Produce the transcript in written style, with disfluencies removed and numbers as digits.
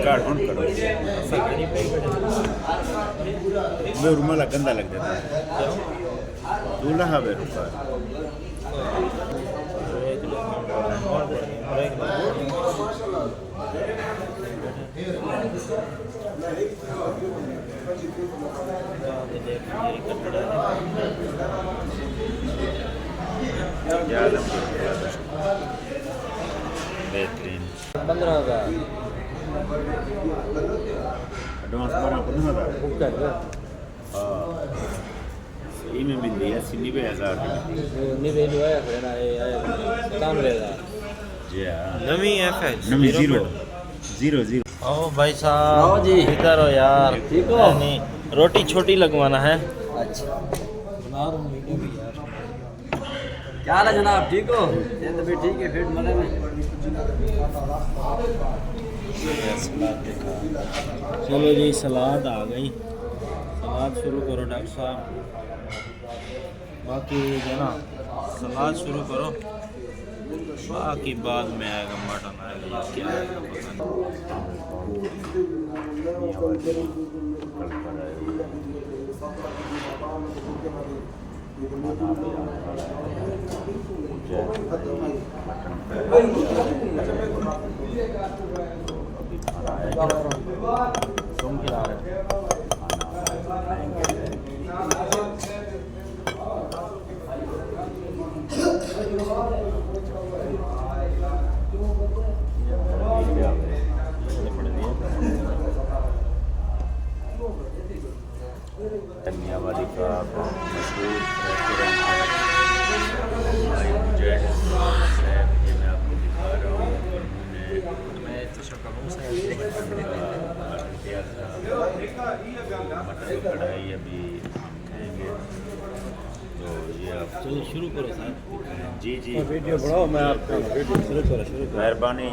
Card on करो मैं रुमाला गंदा लग जाता है दूल्हा है रुपा बेहतरीन 15,000 एडवांस मारा 15,000 बुक कर दो में मिल दिया 90,000 निवे जो है फिर ना ये 97,000 जी हां नवी है नवी 0 ओ भाई साहब जी इधर हो यार ठीक हो नहीं रोटी छोटी लगवाना है अच्छा बना रहा हूं वीडियो भी यार क्या हाल है जनाब ठीक हो ये तो भी ठीक है फिर मजे में चलो जी सलाद आ गई सलाद शुरू करो डॉक्टर साहब बाकी जो ना सलाद शुरू करो बाकी बाद में आएगा मटन आएगा या क्या आएगा पता तुम खिला रहे धन्यवादी का मशहूर रेस्टोरेंट है मुजाहिद साहब ये मैं आपको दिखा रहा हूँ उन्होंने मैं मटर कढ़ाई अभी हम खाएंगे तो ये आप चलो शुरू करो सर जी वीडियो बढ़ाओ मैं आपका वीडियो शुरू करो मेहरबानी।